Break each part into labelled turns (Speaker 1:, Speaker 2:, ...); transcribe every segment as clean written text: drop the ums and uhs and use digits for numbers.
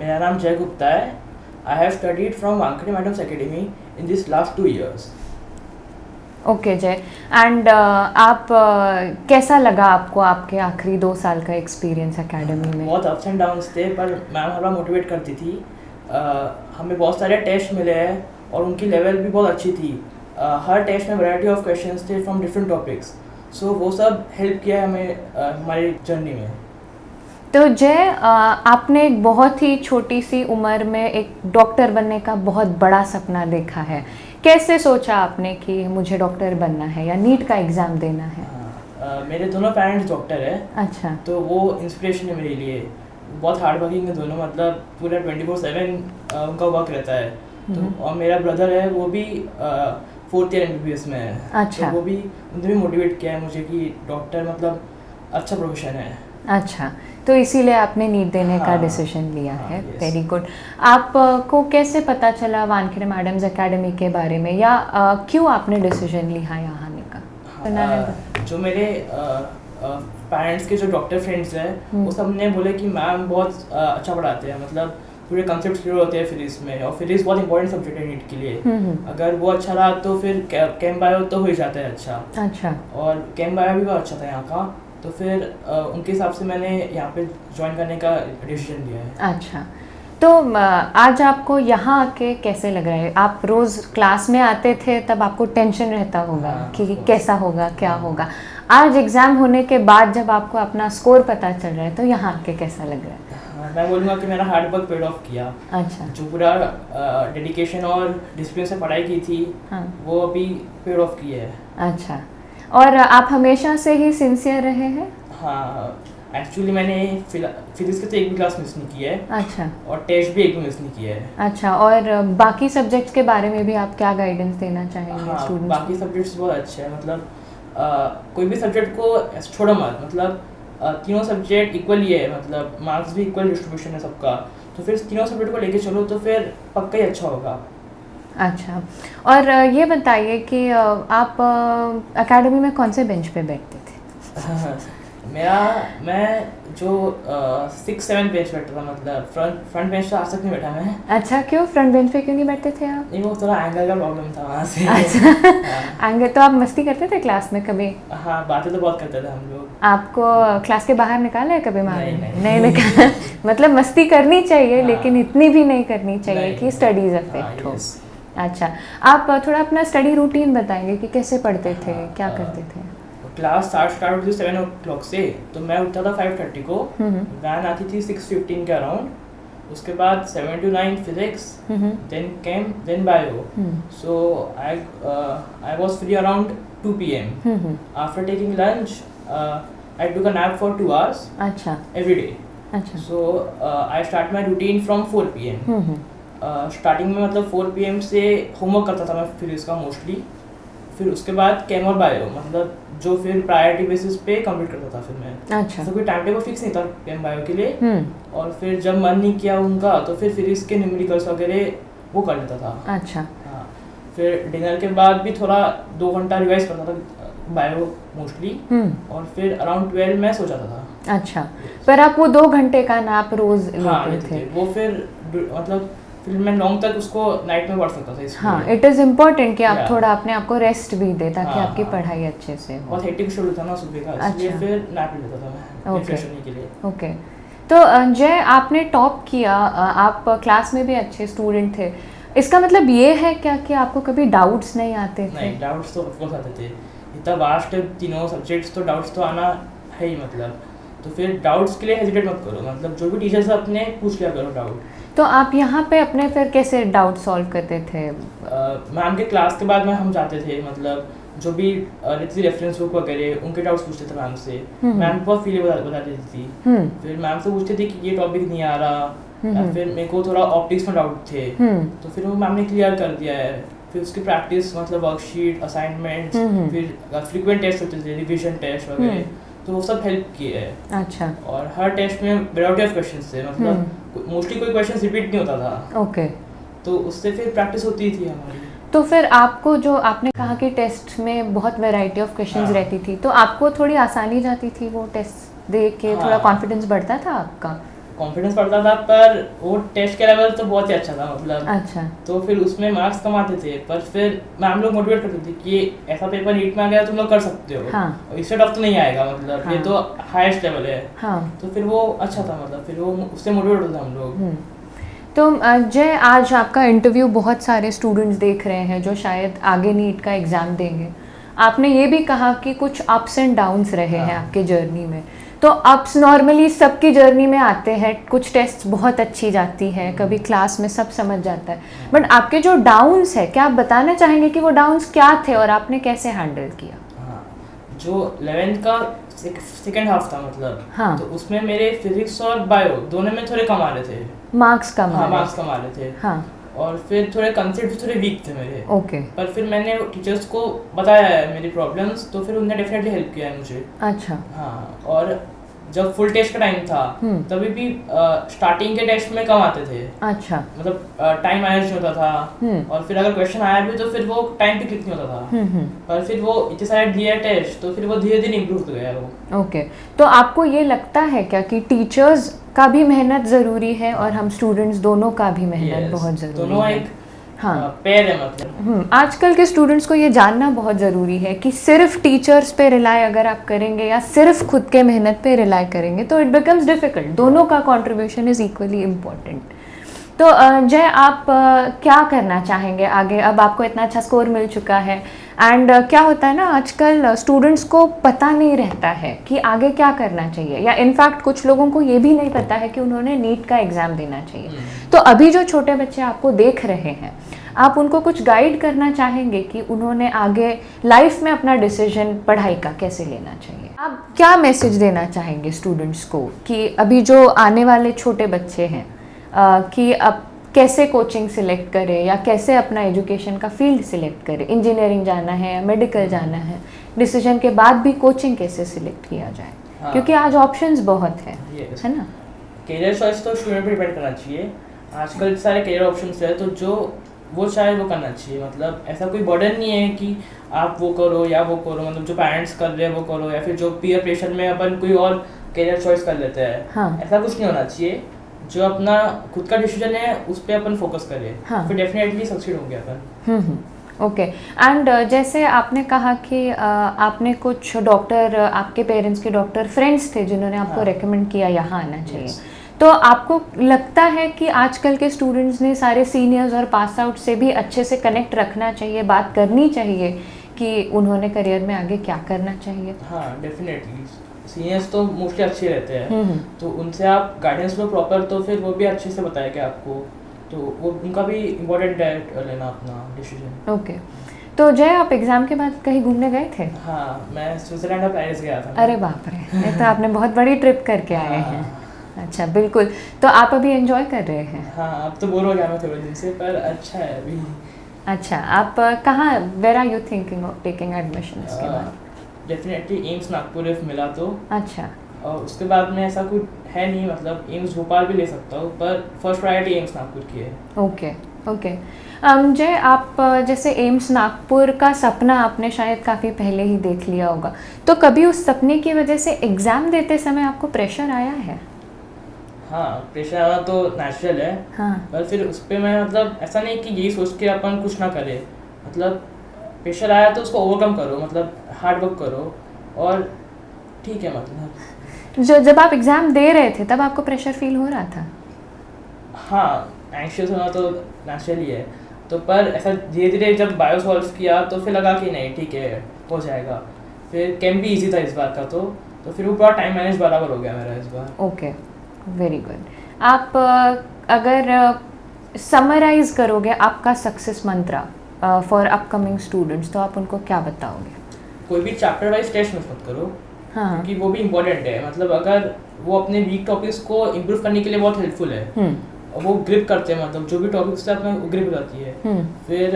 Speaker 1: मेरा नाम जय गुप्ता है। I have studied from Wankhede madam's academy in this last 2 years।
Speaker 2: Okay जय, एंड आप कैसा लगा आपको आपके आखिरी 2 साल का एक्सपीरियंस एकेडमी में?
Speaker 1: बहुत अप्स एंड डाउन्स थे, पर मैम हमें मोटिवेट करती थी। हमें बहुत सारे टेस्ट मिले हैं और उनकी लेवल भी बहुत अच्छी थी। हर टेस्ट में वैरायटी ऑफ क्वेश्चंस थे फ्रॉम डिफरेंट टॉपिक्स, सो वो सब हेल्प किया है हमें हमारी जर्नी में।
Speaker 2: तो जय, आपने एक बहुत ही छोटी सी उम्र में एक डॉक्टर बनने का बहुत बड़ा सपना देखा है। कैसे सोचा आपने कि मुझे डॉक्टर बनना है या नीट का एग्ज़ाम देना है?
Speaker 1: मेरे दोनों पेरेंट्स डॉक्टर है।
Speaker 2: अच्छा।
Speaker 1: तो वो इंस्पिरेशन है मेरे लिए। बहुत हार्ड वर्किंग है दोनों, मतलब पूरा 24/7 उनका वर्क रहता है। तो और मेरा ब्रदर है, वो भी 4th ईयर MBBS में है।
Speaker 2: अच्छा।
Speaker 1: तो वो भी उन्होंने भी मोटिवेट किया है मुझे कि डॉक्टर मतलब अच्छा प्रोफेशन है।
Speaker 2: अच्छा, तो इसीलिए आपने नीट देने का डिसीजन लिया है। Very good. आपको कैसे पता चला वानखेड़े मैडम्स एकेडमी के बारे में, या क्यों आपने डिसीजन लिया यहाँ आने का?
Speaker 1: जो मेरे पेरेंट्स के जो डॉक्टर फ्रेंड्स हैं, वो सब ने बोले कि मैम बहुत अच्छा पढ़ाते हैं, मतलब पूरे कंसेप्ट क्लियर होते हैं फिजिक्स में, और फिजिक्स बहुत इंपॉर्टेंट सब्जेक्ट है नीट के लिए। अगर वो अच्छा रहा तो फिर केम बायो तो हो ही जाता है अच्छा।
Speaker 2: अच्छा।
Speaker 1: और केम बायो भी बहुत अच्छा था यहाँ का, तो फिर उनके हिसाब से मैंने यहाँ पे ज्वाइन करने का डिसीजन लिया है।
Speaker 2: अच्छा, तो आज आपको यहाँ आके कैसे लग रहा है? आप रोज़ क्लास में आते थे तब आपको टेंशन रहता होगा कि कैसा होगा, क्या होगा। आज एग्ज़ाम होने के बाद जब आपको अपना स्कोर पता चल रहा है तो यहाँ आके कैसा लग रहा है?
Speaker 1: मैं बोलूँगा कि मेरा हार्ड वर्क पेड ऑफ किया।
Speaker 2: अच्छा।
Speaker 1: जो पूरा डेडिकेशन और डिसिप्लिन से पढ़ाई की थी, वो अभी पेड ऑफ की है।
Speaker 2: अच्छा, और आप हमेशा से ही सिंसियर रहे हैं?
Speaker 1: हाँ, एक्चुअली मैंने फिजिक्स के तो एक भी क्लास मिस नहीं की है।
Speaker 2: अच्छा।
Speaker 1: और टेस्ट भी एक भी मिस नहीं किया है।
Speaker 2: अच्छा, और बाकी सब्जेक्ट्स के बारे में भी आप क्या गाइडेंस देना चाहेंगे स्टूडेंट्स?
Speaker 1: बाकी सब्जेक्ट्स बहुत अच्छे हैं, मतलब कोई भी सब्जेक्ट को छोड़ो मत, मतलब तीनों सब्जेक्ट इक्वली है, मतलब मार्क्स भी इक्वल डिस्ट्रीब्यूशन है सबका। तो फिर तीनों सब्जेक्ट को लेके चलो तो फिर पक्का ही अच्छा होगा।
Speaker 2: अच्छा, और ये बताइए कि आप एकेडमी में कौन से बेंच पे बैठते थे?
Speaker 1: मैं जो 6-7 बेंच बैठता था, मतलब फ्रंट बेंच तो आज तक नहीं बैठा मैं।
Speaker 2: अच्छा, क्यों फ्रंट बेंच पे क्यों नहीं बैठते थे आप?
Speaker 1: नहीं, वो थोड़ा एंगल का प्रॉब्लम था वहाँ से।
Speaker 2: अच्छा। एंगल। तो आप मस्ती करते थे क्लास में कभी?
Speaker 1: हाँ, बातें तो बहुत करते थे हम लोग।
Speaker 2: आपको क्लास के बाहर निकाला है कभी?
Speaker 1: नहीं
Speaker 2: निकाला। मतलब मस्ती करनी चाहिए, लेकिन इतनी भी नहीं करनी चाहिए कि स्टडीज अफेक्ट हो। अच्छा, आप थोड़ा अपना स्टडी रूटीन बताएंगे कि कैसे पढ़ते थे, क्या करते थे?
Speaker 1: क्लास स्टार्ट होती थी 7 o'clock से, तो मैं उठता था 5:30 को। वैन आती थी 6:15 के अराउंड। उसके बाद 7 to 9 physics, then chem, then bio. So I was free around 2 PM। After taking lunch I took a nap for 2 hours।
Speaker 2: अच्छा।
Speaker 1: Every day.
Speaker 2: अच्छा।
Speaker 1: So I start my routine from 4 PM। Starting में मतलब 4 PM से homework करता था मैं physics का mostly. फिर उसके बाद केम और बायो, मतलब जो फिर प्रायोरिटी बेसिस पे कंप्लीट करता था फिर मैं।
Speaker 2: अच्छा।
Speaker 1: तो कोई टाइम टेबल फिक्स नहीं था केम बायो के लिए। और फिर जब मन नहीं किया उनका, तो फिर फिजिक्स के न्यूमेरिकल्स वगैरह वो कर लेता था।
Speaker 2: अच्छा।
Speaker 1: हाँ, फिर डिनर के बाद भी थोड़ा 2 घंटा रिवाइज करता था बायो मोस्टली। और फिर अराउंड 12 में सो जाता था।
Speaker 2: अच्छा, पर आप वो 2 घंटे का नैप रोज लेते थे?
Speaker 1: वो फिर मतलब फिर मैं लॉन्ग तक उसको नाइट में पढ़ सकता था इसलिए।
Speaker 2: हाँ, इट इज़ इम्पोर्टेंट कि आप थोड़ा अपने आप को रेस्ट भी दे, ताकि आपकी पढ़ाई अच्छे से हो।
Speaker 1: बहुत हेक्टिक शेड्यूल था ना सुबह का, इसलिए फिर नैप लेता था मैं रिफ्रेश होने के लिए।
Speaker 2: ओके, तो जय, आपने टॉप किया, आप क्लास में भी अच्छे स्टूडेंट थे। इसका मतलब ये है क्या कि आपको कभी डाउट्स नहीं आते थे?
Speaker 1: नहीं, डाउट्स तो ऑफकोर्स आते थे। इतना वास्ट है तीनों सब्जेक्ट्स, तो डाउट्स तो आना है ही, मतलब। तो फिर डाउट्स के लिए हेजिटेट मत करो, मतलब जो भी टीचर से अपने पूछ लिया करो डाउट।
Speaker 2: तो आप यहाँ पे अपने फिर कैसे डाउट सॉल्व करते थे?
Speaker 1: मैम के क्लास के बाद में हम जाते थे, मतलब जो भी रहती थी रेफरेंस बुक वगैरह, उनके डाउट्स पूछते थे मैम से। मैम बहुत फील बता देती थी। फिर मैम से पूछते थे कि ये टॉपिक नहीं आ रहा, या फिर मेरे को थोड़ा ऑप्टिक्स में डाउट थे, तो फिर वो मैम ने क्लियर कर दिया है। फिर उसकी प्रैक्टिस, मतलब वर्कशीट, असाइनमेंट्स, फिर फ्रीक्वेंट टेस्ट होते थे, रिविजन टेस्ट वगैरह, तो वो सब हेल्प किए है।
Speaker 2: अच्छा।
Speaker 1: और हर टेस्ट में वैरायटी ऑफ क्वेश्चंस थे, मतलब मोस्टली कोई क्वेश्चन रिपीट नहीं होता था।
Speaker 2: ओके।
Speaker 1: तो उससे फिर प्रैक्टिस होती थी हमारी।
Speaker 2: तो फिर आपको, जो आपने कहा कि टेस्ट में बहुत वैरायटी ऑफ क्वेश्चंस रहती थी, तो आपको थोड़ी आसानी जाती थी वो टेस्ट दे के? थोड़ा कॉन्फिडेंस बढ़ता था आपका?
Speaker 1: कॉन्फिडेंस पड़ता था, पर वो टेस्ट के लेवल तो बहुत ही अच्छा था मतलब।
Speaker 2: अच्छा।
Speaker 1: तो फिर उसमें मार्क्स कम आते थे, पर फिर मैम लोग मोटिवेट करते थे कि ऐसा पेपर नीट में आ गया तुम लोग कर सकते हो।
Speaker 2: हाँ।
Speaker 1: और इससे टफ तो नहीं आएगा मतलब। हाँ। ये तो हाईएस्ट लेवल है।
Speaker 2: हाँ।
Speaker 1: तो फिर वो अच्छा था मतलब, फिर वो उससे मोटिवेट होते थे हम लोग।
Speaker 2: तो जय, आज आपका इंटरव्यू बहुत सारे स्टूडेंट्स देख रहे हैं जो शायद आगे नीट का एग्ज़ाम देंगे। आपने ये भी कहा कि कुछ अप्स एंड डाउन्स रहे हैं आपके जर्नी में। तो अप्स नॉर्मली सबकी जर्नी में आते हैं, कुछ टेस्ट बहुत अच्छी जाती है, कभी क्लास में सब समझ जाता है, बट आपके जो डाउन्स है, क्या आप बताना चाहेंगे कि वो डाउन्स क्या थे और आपने कैसे हैंडल किया?
Speaker 1: हाँ, जो 11th का सेकेंड हाफ था मतलब।
Speaker 2: हाँ।
Speaker 1: तो उसमें मेरे फिजिक्स और बायो दोनों में थोड़े कम आ रहे थे,
Speaker 2: मार्क्स कम।
Speaker 1: हाँ, मार्क्स कम आ रहे थे।
Speaker 2: हाँ। और
Speaker 1: फिर थोड़े कंसेप्ट भी थोड़े वीक थे मेरे।
Speaker 2: ओके।
Speaker 1: पर फिर मैंने टीचर्स को बताया है मेरी प्रॉब्लम्स, तो फिर उन्होंने डेफिनेटली हेल्प किया है मुझे।
Speaker 2: अच्छा।
Speaker 1: हाँ, और जब फुल टेस्ट का टाइम था तभी भी स्टार्टिंग के टेस्ट में कम आते थे। अच्छा। मतलब टाइम मैनेज नहीं होता था, और फिर अगर क्वेश्चन आया भी तो फिर वो टाइम पे क्लिक नहीं होता था। पर फिर वो इतने सारे दिए टेस्ट, तो फिर वो धीरे धीरे इम्प्रूव हो गया वो।
Speaker 2: ओके। तो आपको ये लगता है क्या कि टीचर्स का भी मेहनत ज़रूरी है और हम स्टूडेंट्स दोनों का भी मेहनत बहुत ज़रूरी है?
Speaker 1: दोनों एक पैर है मतलब।
Speaker 2: आजकल के स्टूडेंट्स को ये जानना बहुत ज़रूरी है कि सिर्फ टीचर्स पे रिलाय अगर आप करेंगे या सिर्फ खुद के मेहनत पे रिलाय करेंगे तो इट बिकम्स डिफ़िकल्ट। दोनों का कंट्रीब्यूशन इज़ इक्वली इम्पॉर्टेंट। तो जय, आप क्या करना चाहेंगे आगे? अब आपको इतना अच्छा स्कोर मिल चुका है, एंड क्या होता है ना, आजकल स्टूडेंट्स को पता नहीं रहता है कि आगे क्या करना चाहिए, या इनफैक्ट कुछ लोगों को ये भी नहीं पता है कि उन्होंने नीट का एग्ज़ाम देना चाहिए। तो अभी जो छोटे बच्चे आपको देख रहे हैं, आप उनको कुछ गाइड करना चाहेंगे कि उन्होंने आगे लाइफ में अपना डिसीजन पढ़ाई का कैसे लेना चाहिए? आप क्या मैसेज देना चाहेंगे स्टूडेंट्स को कि अभी जो आने वाले छोटे बच्चे हैं कि अब कैसे कोचिंग सिलेक्ट करें या कैसे अपना एजुकेशन का फील्ड सिलेक्ट करें? इंजीनियरिंग जाना है या मेडिकल जाना है, डिसीजन के बाद भी कोचिंग कैसे सिलेक्ट किया जाए? हाँ। क्योंकि आज ऑप्शंस बहुत हैं, है ना?
Speaker 1: करियर चॉइस तो स्टूडेंट पर डिपेंड करना चाहिए। आजकल सारे करियर ऑप्शंस है, तो जो वो चाहे वो करना चाहिए। मतलब ऐसा कोई बर्डन नहीं है कि आप वो करो या वो करो, मतलब जो पेरेंट्स कर रहे हैं वो करो, या फिर जो पीयर प्रेशर में अपन कोई और करियर चॉइस कर लेते हैं। हाँ। ऐसा कुछ नहीं होना चाहिए। जो अपना खुद का डिसीजन है उस पर अपन फोकस करें। हाँ। फिर डेफिनेटली सक्सीड होंगे अपन।
Speaker 2: ओके। एंड जैसे आपने कहा कि आपने कुछ डॉक्टर, आपके पेरेंट्स के डॉक्टर फ्रेंड्स थे जिन्होंने आपको रेकमेंड किया यहाँ आना चाहिए। तो आपको लगता है कि आजकल के स्टूडेंट्स ने सारे सीनियर्स और पास आउट से भी अच्छे से कनेक्ट रखना चाहिए, बात करनी चाहिए कि उन्होंने करियर में आगे क्या करना चाहिए?
Speaker 1: हाँ, डेफिनेटली सीनियर्स तो मोस्टली अच्छे रहते हैं, तो उनसे आप गाइडेंस लो प्रॉपर, तो फिर वो भी अच्छे से बताएगा आपको। तो वो उनका भी इम्पोर्टेंट है लेना अपना डिसीजन।
Speaker 2: ओके। तो जय, आप एग्जाम के बाद कहीं घूमने गए थे?
Speaker 1: हाँ, मैं स्विट्जरलैंड और पेरिस गया था।
Speaker 2: अरे बाप रे, ये तो आपने बहुत बड़ी ट्रिप करके आए हैं। अच्छा, बिल्कुल। तो आप अभी एंजॉय कर रहे हैं?
Speaker 1: हाँ, अब तो बोर हो गया मैं थोड़े दिन से, पर अच्छा है अभी।
Speaker 2: अच्छा, आप कहाँ, where are you thinking of taking admission इसके बाद?
Speaker 1: डेफिनेटली एम्स नागपुर इफ मिला तो।
Speaker 2: अच्छा।
Speaker 1: और उसके बाद में ऐसा कुछ है नहीं, मतलब एम्स भोपाल भी ले सकता हूँ, पर फर्स्ट प्रायोरिटी एम्स नागपुर की है।
Speaker 2: Okay okay. जय, आप जैसे एम्स नागपुर का सपना आपने शायद काफ़ी पहले ही देख लिया होगा, तो कभी उस सपने की वजह से एग्ज़ाम देते समय आपको प्रेशर आया है?
Speaker 1: हाँ, प्रेशर आना तो नेचुरल है। हाँ। पर फिर उस पर मैं मतलब ऐसा नहीं कि यही सोच के अपन कुछ ना करें, मतलब प्रेशर आया तो उसको ओवरकम करो, मतलब हार्ड वर्क करो, और ठीक है। मतलब
Speaker 2: जब आप एग्ज़ाम दे रहे थे तब आपको प्रेशर फील हो रहा था?
Speaker 1: हाँ, एंशियस होना तो नेचुरली है, तो पर ऐसा धीरे धीरे जब बायो सॉल्व किया तो फिर लगा कि नहीं ठीक है, हो जाएगा। फिर कैम भी ईजी था इस बार का, तो फिर वो पूरा टाइम मैनेज बराबर हो गया मेरा इस बार।
Speaker 2: Okay, very good. आप अगर समराइज करोगे आपका success Mantra for upcoming students, तो आप उनको क्या बताओगे?
Speaker 1: कोई भी चैप्टर वाइज टेस्ट मत करो। हाँ। क्योंकि वो भी इम्पोर्टेंट है, मतलब अगर वो अपने वीक टॉपिक्स को इम्प्रूव करने के लिए बहुत हेल्पफुल है। वो ग्रिप करते हैं, मतलब जो भी टॉपिक्स से अपने ग्रिप हो जाती है। फिर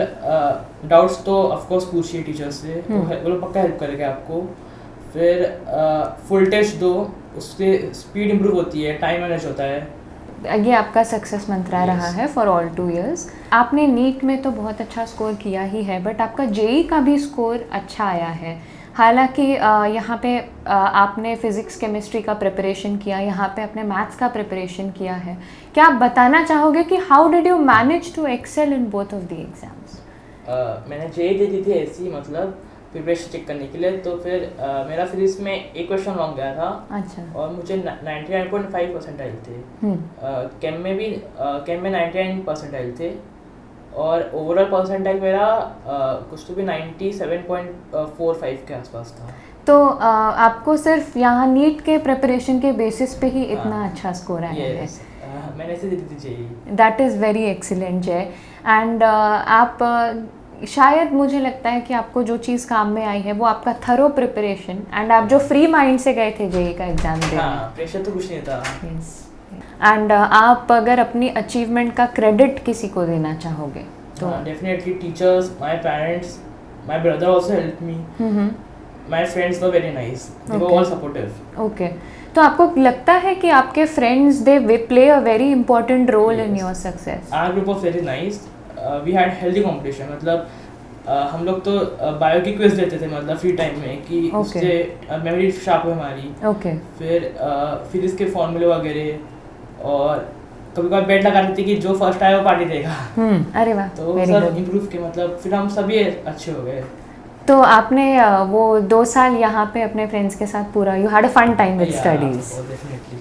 Speaker 1: डाउट्स तो ऑफकोर्स पूछिए टीचर से, तो वो लोग पक्का हेल्प करेगा आपको। फिर फुल टेस्ट दो, उससे स्पीड इम्प्रूव होती है, टाइम मैनेज होता है।
Speaker 2: ये आपका सक्सेस मंत्रा रहा है फॉर ऑल 2 years। आपने नीट में तो बहुत अच्छा स्कोर किया ही है, बट आपका जेई का भी स्कोर अच्छा आया है। हालांकि यहाँ पे आपने फिज़िक्स केमिस्ट्री का प्रिपरेशन किया, यहाँ पे अपने मैथ्स का प्रिपरेशन किया है, क्या आप बताना चाहोगे कि how did you manage to excel in both of the exams?
Speaker 1: मैंने जेई दे दी थी ऐसी, मतलब प्रिपरेशन चेक करने के लिए, तो फिर मेरा फिजिक्स में एक क्वेश्चन रॉन्ग गया था। अच्छा। और मुझे 99.5 परसेंटाइल थे। केम में भी केम में 99 परसेंटाइल थे, और ओवरऑल परसेंटाइल मेरा कुछ तो भी 97.45 के आसपास था।
Speaker 2: तो आपको सिर्फ यहाँ नीट के प्रिपरेशन के बेसिस पे ही इतना अच्छा स्कोर आया है?
Speaker 1: मैंने ऐसे दे दी थी JEE.
Speaker 2: That is very excellent Jay. And आप शायद मुझे लगता है कि आपको जो चीज़ काम में आई है वो आपका थरो प्रिपरेशन, एंड आप जो फ्री माइंड से गए थे जेई का एग्जाम देने।
Speaker 1: प्रेशर तो कुछ नहीं था।
Speaker 2: एंड आप अगर अपनी अचीवमेंट का क्रेडिट किसी को देना चाहोगे तो?
Speaker 1: Definitely teachers, my parents, my brother also help me, my friends were very nice, they were all supportive.
Speaker 2: Okay, तो आपको लगता है कि आपके friends they play a very important role in your success?
Speaker 1: Our group was very nice, we had healthy competition, मतलब हम लोग तो बायो की क्विज देते थे मतलब फ्री टाइम में, कि उससे मेमोरी शार्प हो हमारी। फिर इसके फॉर्मूले वगैरह, और कभी कभी बेट लगाते थे कि जो फर्स्ट आए वो पार्टी देगा।
Speaker 2: अरे वाह,
Speaker 1: तो सब इम्प्रूव के, मतलब फिर हम सभी अच्छे हो गए।
Speaker 2: तो आपने वो 2 साल यहाँ पे अपने फ्रेंड्स के साथ पूरा, you had a fun time with studies?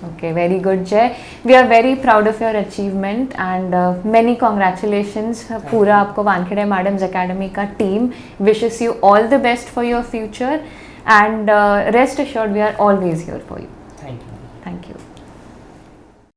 Speaker 2: Okay, very good Jay, we are very proud of your achievement and many congratulations. पूरा आपको वानखेड़े मैडम्स एकेडमी का team wishes you all the best for your future, and rest assured we are always here for you.